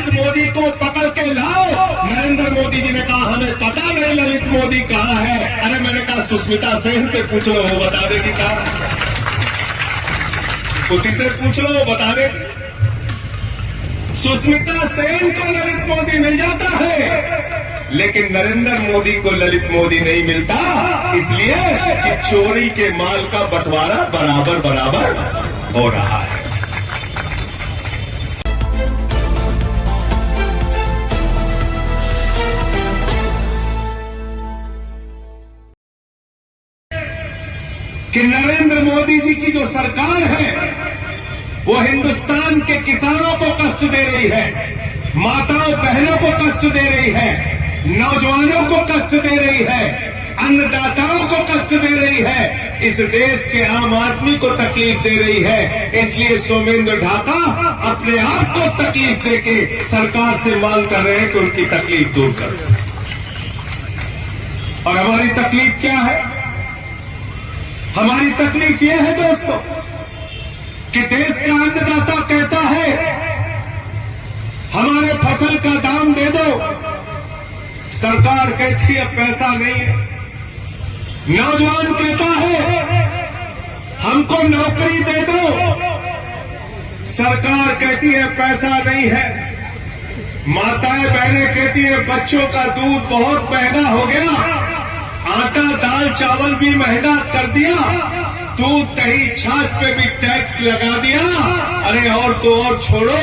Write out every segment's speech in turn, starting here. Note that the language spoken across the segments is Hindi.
ललित मोदी को पकड़ के लाओ। नरेंद्र मोदी जी ने कहा हमें पता नहीं ललित मोदी कहाँ है। अरे मैंने कहा सुष्मिता सेन से पूछ लो, वो बता देगी कहाँ, उसी से पूछ लो, वो बता दे। सुष्मिता सेन को ललित मोदी मिल जाता है, लेकिन नरेंद्र मोदी को ललित मोदी नहीं मिलता, इसलिए कि चोरी के माल का बंटवारा बराबर बराबर हो रहा है। कि नरेंद्र मोदी जी की जो सरकार है वो हिंदुस्तान के किसानों को कष्ट दे रही है, माताओं बहनों को कष्ट दे रही है, नौजवानों को कष्ट दे रही है, अन्नदाताओं को कष्ट दे रही है, इस देश के आम आदमी को तकलीफ दे रही है। इसलिए सोमेंद्र ढाका अपने आप को तकलीफ देके सरकार से मांग कर रहे हैं कि उनकी तकलीफ दूर करो। और हमारी तकलीफ क्या है? हमारी तकलीफ यह है दोस्तों कि देश का अन्नदाता कहता है हमारे फसल का दाम दे दो, सरकार कहती है पैसा नहीं है। नौजवान कहता है हमको नौकरी दे दो, सरकार कहती है पैसा नहीं है। माताएं बहनें कहती है बच्चों का दूध बहुत महंगा हो गया, आटा दाल चावल भी महंगा कर दिया, दूध दही छाछ पे भी टैक्स लगा दिया। अरे और तो और छोड़ो,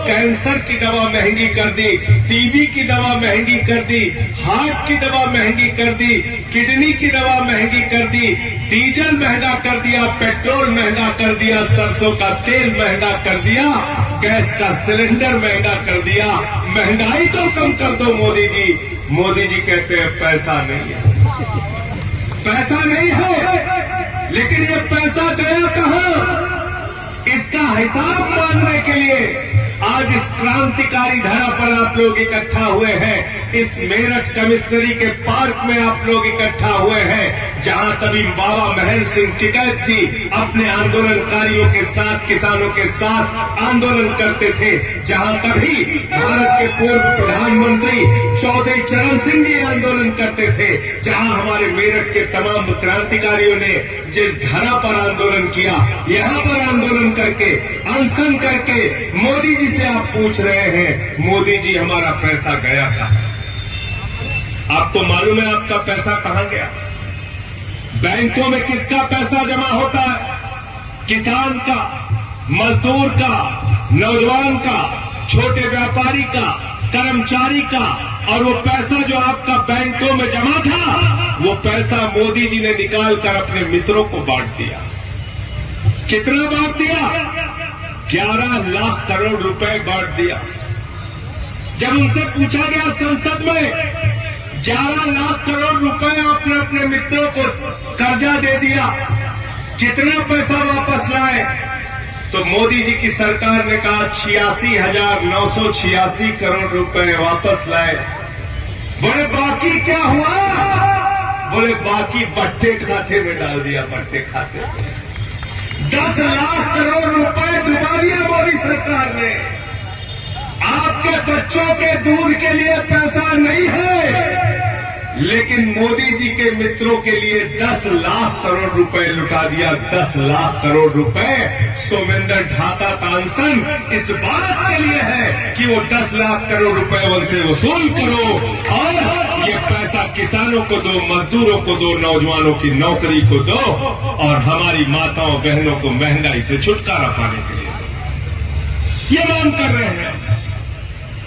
कैंसर की दवा महंगी कर दी, टीबी की दवा महंगी कर दी, हार्ट की दवा महंगी कर दी, किडनी की दवा महंगी कर दी, डीजल महंगा कर दिया, पेट्रोल महंगा कर दिया, सरसों का तेल महंगा कर दिया, गैस का सिलेंडर महंगा कर दिया। महंगाई तो कम कर दो मोदी जी। मोदी जी कहते हैं पैसा नहीं है, पैसा नहीं है। लेकिन ये पैसा गया कहां, इसका हिसाब मांगने के लिए आज इस क्रांतिकारी धरा पर आप लोग इकट्ठा हुए हैं। इस मेरठ कमिश्नरी के पार्क में आप लोग इकट्ठा हुए हैं, जहां तभी बाबा महेंद्र सिंह टिकैत जी अपने आंदोलनकारियों के साथ, किसानों के साथ आंदोलन करते थे, जहां तभी भारत के पूर्व प्रधानमंत्री चौधरी चरण सिंह जी आंदोलन करते थे, जहां हमारे मेरठ के तमाम क्रांतिकारियों ने जिस धरा पर आंदोलन किया, यहां पर आंदोलन करके, अनशन करके मोदी जी से आप पूछ रहे हैं मोदी जी हमारा पैसा गया था। आपको मालूम है आपका पैसा कहां गया? बैंकों में किसका पैसा जमा होता है? किसान का, मजदूर का, नौजवान का, छोटे व्यापारी का, कर्मचारी का। और वो पैसा जो आपका बैंकों में जमा था, वो पैसा मोदी जी ने निकाल कर अपने मित्रों को बांट दिया। कितना बांट दिया? 11 लाख करोड़ रुपए बांट दिया। जब उनसे पूछा गया संसद में 11 लाख करोड़ रुपए आपने अपने मित्रों को कर्जा दे दिया, कितना पैसा वापस लाए? तो मोदी जी की सरकार ने कहा 86,986 करोड़ रुपए वापस लाए। बोले बाकी क्या हुआ? बोले बाकी बट्टे खाते में डाल दिया, बट्टे खाते में 10 लाख करोड़ रुपए डुबा दिया मोदी सरकार ने। आपके बच्चों के दूध के लिए पैसा नहीं है, लेकिन मोदी जी के मित्रों के लिए 10 लाख करोड़ रुपए लुटा दिया। 10 लाख करोड़ रुपए सोमेंद्र ढाका का अनशन इस बात के लिए है कि वो 10 लाख करोड़ रुपए उनसे वसूल करो और ये पैसा किसानों को दो, मजदूरों को दो, नौजवानों की नौकरी को दो और हमारी माताओं बहनों को महंगाई से छुटकारा पाने के लिए ये मांग कर रहे हैं।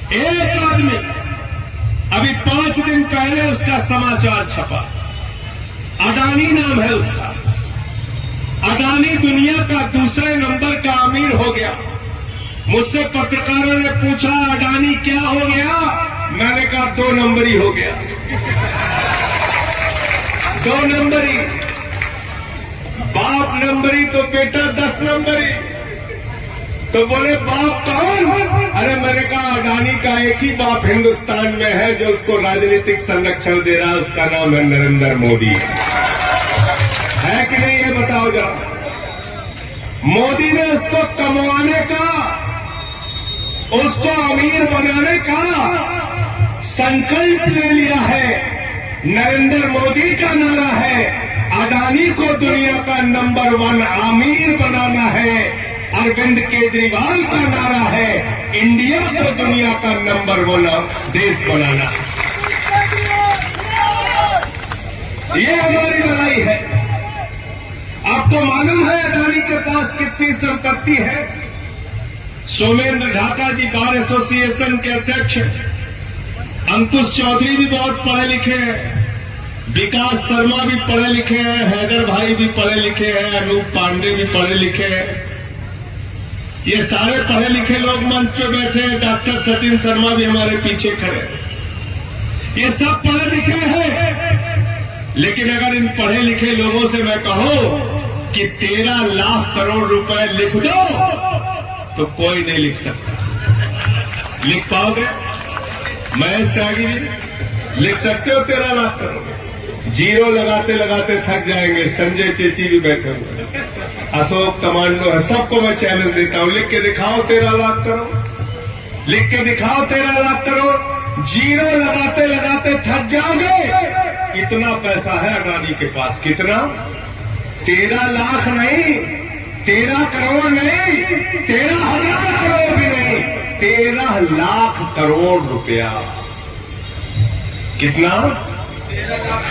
एक आदमी अभी 5 दिन पहले उसका समाचार छपा, अडानी नाम है उसका। अडानी दुनिया का दूसरे नंबर का अमीर हो गया। मुझसे पत्रकारों ने पूछा अडानी क्या हो गया? मैंने कहा 2 नंबरी हो गया। 2 नंबरी, बाप नंबरी तो बेटा 10 नंबरी। तो बोले बाप कौन? अरे मैंने कहा अडानी का एक ही बाप हिंदुस्तान में है जो उसको राजनीतिक संरक्षण दे रहा है, उसका नाम है नरेंद्र मोदी। है कि नहीं ये बताओ जरा। मोदी ने उसको कमवाने का उसको अमीर बनाने का संकल्प ले लिया है। नरेंद्र मोदी का नारा है अडानी को दुनिया का नंबर 1 अमीर बनाना है। अरविंद केजरीवाल का नारा है इंडिया को दुनिया का नंबर 1 देश बनाना। ये हमारी लड़ाई है। आपको मालूम है अडानी के पास कितनी संपत्ति है? सोमेंद्र ढाका जी बार एसोसिएशन के अध्यक्ष, अंकुश चौधरी भी बहुत पढ़े लिखे हैं, विकास शर्मा भी पढ़े लिखे हैं, हैदर भाई भी पढ़े लिखे हैं, अनूप पांडे भी पढ़े लिखे हैं। ये सारे पढ़े लिखे लोग मंच पे बैठे हैं। डॉक्टर सचिन शर्मा भी हमारे पीछे खड़े हैं। ये सब पढ़े लिखे हैं। लेकिन अगर इन पढ़े लिखे लोगों से मैं कहूं कि 13 लाख करोड़ रुपए लिख दो तो कोई नहीं लिख सकता। लिख पाओगे? महेश त्यागी जी लिख सकते हो 13 लाख करोड़? जीरो लगाते लगाते थक जाएंगे। संजय चेची भी बैठे हुए, अशोक कमांडो है, सबको मैं चैलेंज देता हूं, लिख के दिखाओ 13 लाख करोड़। लिख के दिखाओ 13 लाख करोड़। जीरो लगाते लगाते थक जाओगे। इतना पैसा है अडानी के पास। कितना? 13 लाख नहीं, 13 करोड़ नहीं, 13,000 करोड़ भी नहीं, 13 लाख करोड़ रुपया। कितना?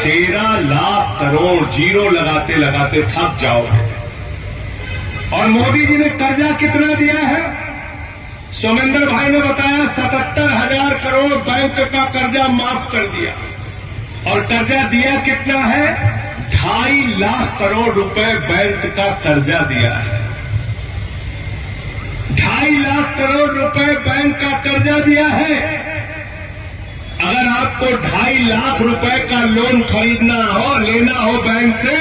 13 लाख करोड़। जीरो लगाते लगाते थक जाओगे। और मोदी जी ने कर्जा कितना दिया है? सोमेंद्र भाई ने बताया 77,000 करोड़ बैंक का कर्जा माफ कर दिया। और कर्जा दिया कितना है? 2.5 लाख करोड़ रुपए बैंक का कर्जा दिया है। 2.5 लाख करोड़ रुपए बैंक का कर्जा दिया है। अगर आपको 2.5 लाख रुपए का लोन खरीदना हो, लेना हो बैंक से,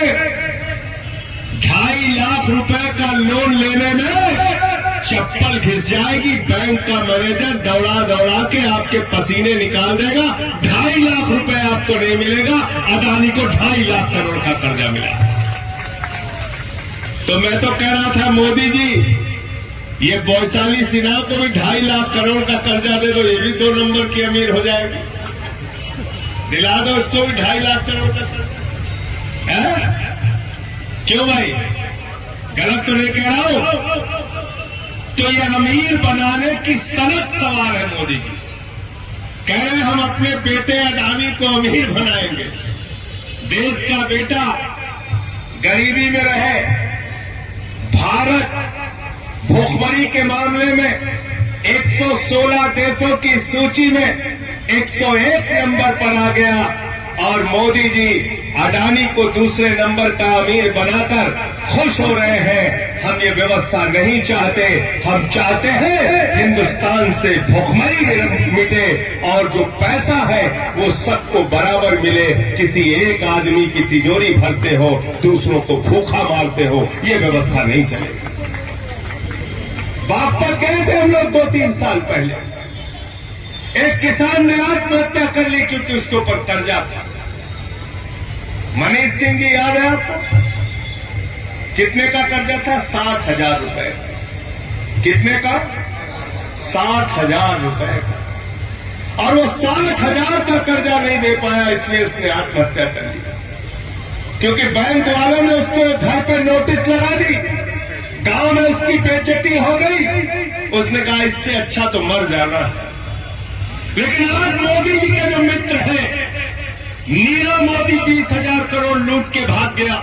2.5 लाख रुपए का लोन लेने में चप्पल घिस जाएगी। बैंक का मैनेजर दौड़ा दौड़ा के आपके पसीने निकाल देगा। 2.5 लाख रुपए आपको नहीं मिलेगा। अडानी को 2.5 लाख करोड़ का कर्जा मिला। तो मैं तो कह रहा था मोदी जी, ये वैशाली सिन्हा को भी 2.5 लाख करोड़ का कर्जा दे दो, ये भी 2 नंबर की अमीर हो जाएगी। दिला दो इसको भी 2.5 लाख करोड़ का कर्जा। क्यों भाई? गलत तो नहीं कह रहा हूं? तो ये अमीर बनाने की सनक सवार है मोदी जी। कह रहे हैं हम अपने बेटे अडानी को अमीर बनाएंगे। देश का बेटा गरीबी में रहे। भारत भूखमरी के मामले में 116 देशों की सूची में 101 नंबर पर आ गया। और मोदी जी अडानी को दूसरे नंबर का अमीर बनाकर खुश हो रहे हैं। हम ये व्यवस्था नहीं चाहते। हम चाहते हैं हिंदुस्तान से भूखमरी मिटे और जो पैसा है वो सबको बराबर मिले। किसी एक आदमी की तिजोरी भरते हो, दूसरों को भूखा मारते हो, ये व्यवस्था नहीं चलेगी। बागपत गए थे हम लोग 2-3 साल पहले। एक किसान ने आत्महत्या कर ली क्योंकि उसके ऊपर कर्जा था। मनीष सिंह जी याद है आपको? कितने का कर्जा था? 60,000 रुपए। कितने का? 60,000 रुपए का। और वो 60,000 का कर्जा नहीं दे पाया, इसलिए उसने आत्महत्या कर ली। क्योंकि बैंक वालों ने उसको घर पे नोटिस लगा दी, गांव में उसकी बेइज्जती हो गई। उसने कहा इससे अच्छा तो मर जाना है। लेकिन आज मोदी जी के जो मित्र हैं, नीरव मोदी 20,000 करोड़ लूट के भाग गया।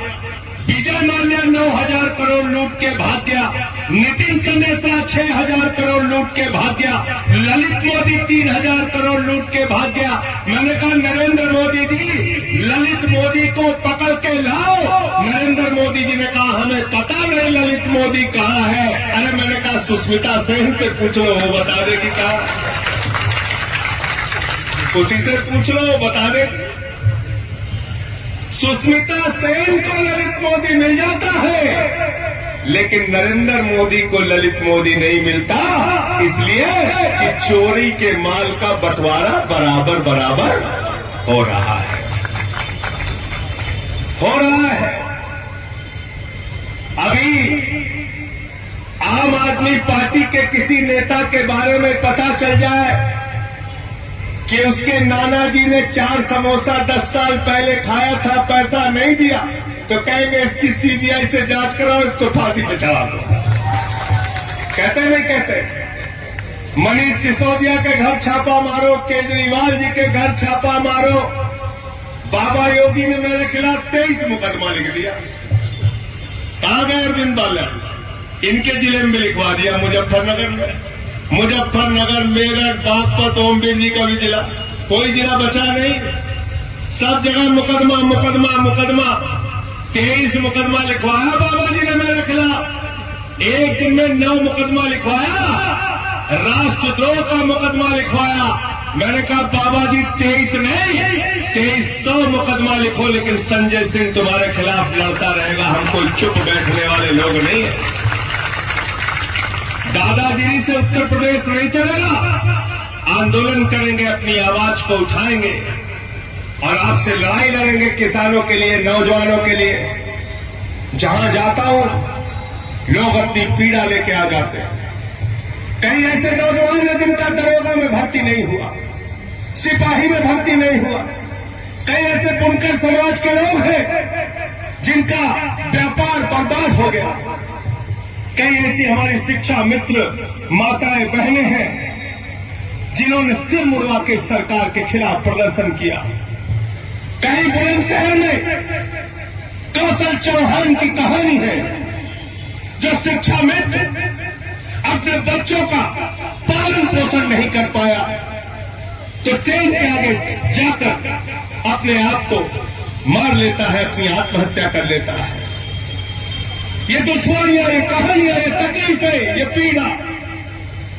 विजय माल्या 9,000 करोड़ लूट के भाग गया। नितिन संदेशा 6,000 करोड़ लूट के भाग गया। ललित मोदी 3,000 करोड़ लूट के भाग गया। मैंने कहा नरेंद्र मोदी जी, ललित मोदी को पकड़ के लाओ। नरेंद्र मोदी जी ने कहा हमें पता नहीं ललित मोदी कहाँ है। अरे मैंने कहा सुष्मिता सेन से पूछ लो, वो बता देगी कहाँ। उसी से पूछ लो, वो बता दे। सुष्मिता सेन को ललित मोदी मिल जाता है, लेकिन नरेंद्र मोदी को ललित मोदी नहीं मिलता, इसलिए कि चोरी के माल का बंटवारा बराबर बराबर हो रहा है। अभी आम आदमी पार्टी के किसी नेता के बारे में पता चल जाए कि उसके नाना जी ने 4 समोसा 10 साल पहले खाया था, पैसा नहीं दिया, तो कहेंगे इसकी सीबीआई से जांच कराओ, इसको फांसी पे चढ़ा दो। कहते नहीं कहते? मनीष सिसोदिया के घर छापा मारो, केजरीवाल जी के घर छापा मारो, बाबा योगी ने मेरे खिलाफ 23 मुकदमा लिख दिया। कहां गए अरविंद बाला? इनके जिले में भी लिखवा दिया, मुजफ्फरनगर में, मुजफ्फरनगर, मेरठ, बागपत, ओमवीर जी का भी जिला, कोई जिला बचा नहीं, सब जगह मुकदमा मुकदमा मुकदमा। 23 मुकदमा लिखवाया बाबा जी ने मेरे खिलाफ, एक दिन में 9 मुकदमा लिखवाया, राष्ट्रद्रोह का मुकदमा लिखवाया। मैंने कहा बाबा जी 23 नहीं 2300 मुकदमा लिखो, लेकिन संजय सिंह तुम्हारे खिलाफ लड़ता रहेगा, हम कोई चुप बैठने वाले लोग नहीं है। दादागिरी से उत्तर प्रदेश नहीं चलेगा, आंदोलन करेंगे, अपनी आवाज को उठाएंगे और आपसे लड़ाई लड़ेंगे किसानों के लिए, नौजवानों के लिए। जहां जाता हूं लोग अपनी पीड़ा लेके आ जाते हैं। कई ऐसे नौजवान हैं जिनका दरोगा में भर्ती नहीं हुआ, सिपाही में भर्ती नहीं हुआ। कई ऐसे बुनकर समाज के लोग हैं जिनका व्यापार बर्बाद हो गया। कई ऐसी हमारी शिक्षा मित्र माताएं बहनें हैं जिन्होंने सिर मुड़वा के सरकार के खिलाफ प्रदर्शन किया। कहीं बुलंदशहर में कौशल चौहान की कहानी है, जो शिक्षा मित्र अपने बच्चों का पालन पोषण नहीं कर पाया तो ट्रेन के आगे जाकर अपने आप को मार लेता है, अपनी आत्महत्या कर लेता है। ये दुश्मनियां, ये कहानियां, ये तकलीफें, ये पीड़ा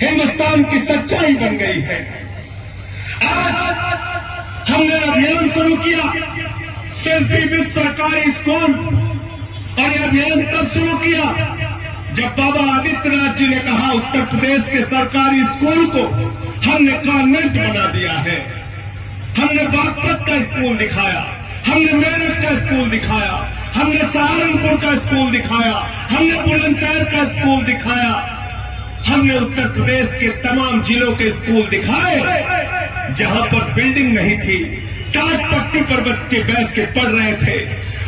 हिंदुस्तान की सच्चाई बन गई है। आज हमने अभियान शुरू किया सेल्फी विद सरकारी स्कूल, और यह अभियान तब शुरू किया जब बाबा आदित्यनाथ जी ने कहा उत्तर प्रदेश के सरकारी स्कूल को हमने कॉन्वेंट बना दिया है। हमने बागपत का स्कूल दिखाया, हमने मेरठ का स्कूल दिखाया, हमने सहारनपुर का स्कूल दिखाया, हमने बुलंदशहर का स्कूल दिखाया, हमने उत्तर प्रदेश के तमाम जिलों के स्कूल दिखाए जहां पर बिल्डिंग नहीं थी, टाट पट्टी पर बच्चे बैठ के पढ़ रहे थे,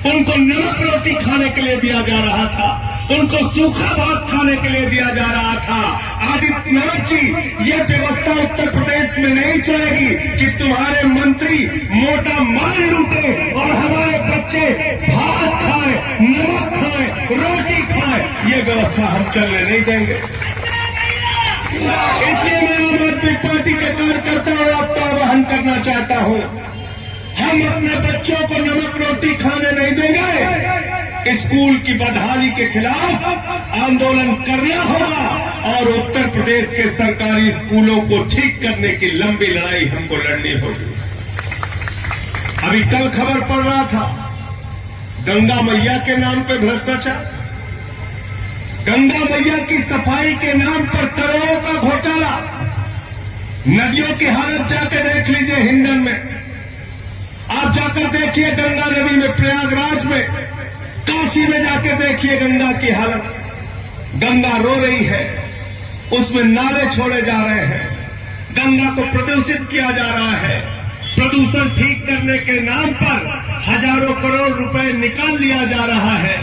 उनको नमक रोटी खाने के लिए दिया जा रहा था, उनको सूखा भात खाने के लिए दिया जा रहा था। आदित्यनाथ जी, ये व्यवस्था उत्तर प्रदेश में नहीं चलेगी कि तुम्हारे मंत्री मोटा माल लूटे और हमारे बच्चे भात खाएं, नमक खाएं, रोटी खाएं। ये व्यवस्था हम चलने नहीं देंगे। इसलिए मैं आम आदमी पार्टी के कार्यकर्ताओं आपका आह्वान करना चाहता हूं, हम अपने बच्चों को नमक रोटी खाने नहीं देंगे। स्कूल की बदहाली के खिलाफ आंदोलन करना होगा और उत्तर प्रदेश के सरकारी स्कूलों को ठीक करने की लंबी लड़ाई हमको लड़नी होगी। अभी कल खबर पड़ रहा था गंगा मैया के नाम पे भ्रष्टाचार, गंगा मैया की सफाई के नाम पर करोड़ों का घोटाला। नदियों की हालत जाकर देख लीजिए, हिंडन में आप जाकर देखिए, गंगा नदी में, प्रयागराज में, काशी में जाकर देखिए गंगा की हालत। गंगा रो रही है, उसमें नाले छोड़े जा रहे हैं, गंगा को प्रदूषित किया जा रहा है। प्रदूषण ठीक करने के नाम पर हजारों करोड़ रुपए निकाल लिया जा रहा है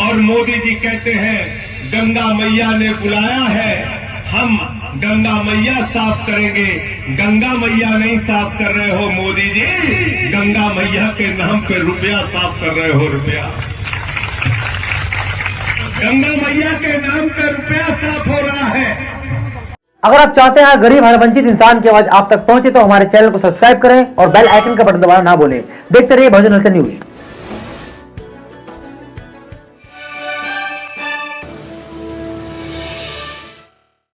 और मोदी जी कहते हैं गंगा मैया ने बुलाया है, हम गंगा मैया साफ करेंगे। गंगा मैया नहीं साफ कर रहे हो मोदी जी, गंगा मैया के नाम पे रुपया साफ कर रहे हो, रुपया। गंगा मैया के नाम पे रुपया साफ हो रहा है। अगर आप चाहते हैं गरीब हर वंचित इंसान की आवाज आप तक पहुंचे तो हमारे चैनल को सब्सक्राइब करें और बेल आइकन का बटन दबाना ना भूलें। देखते रहिए बहुजन न्यूज।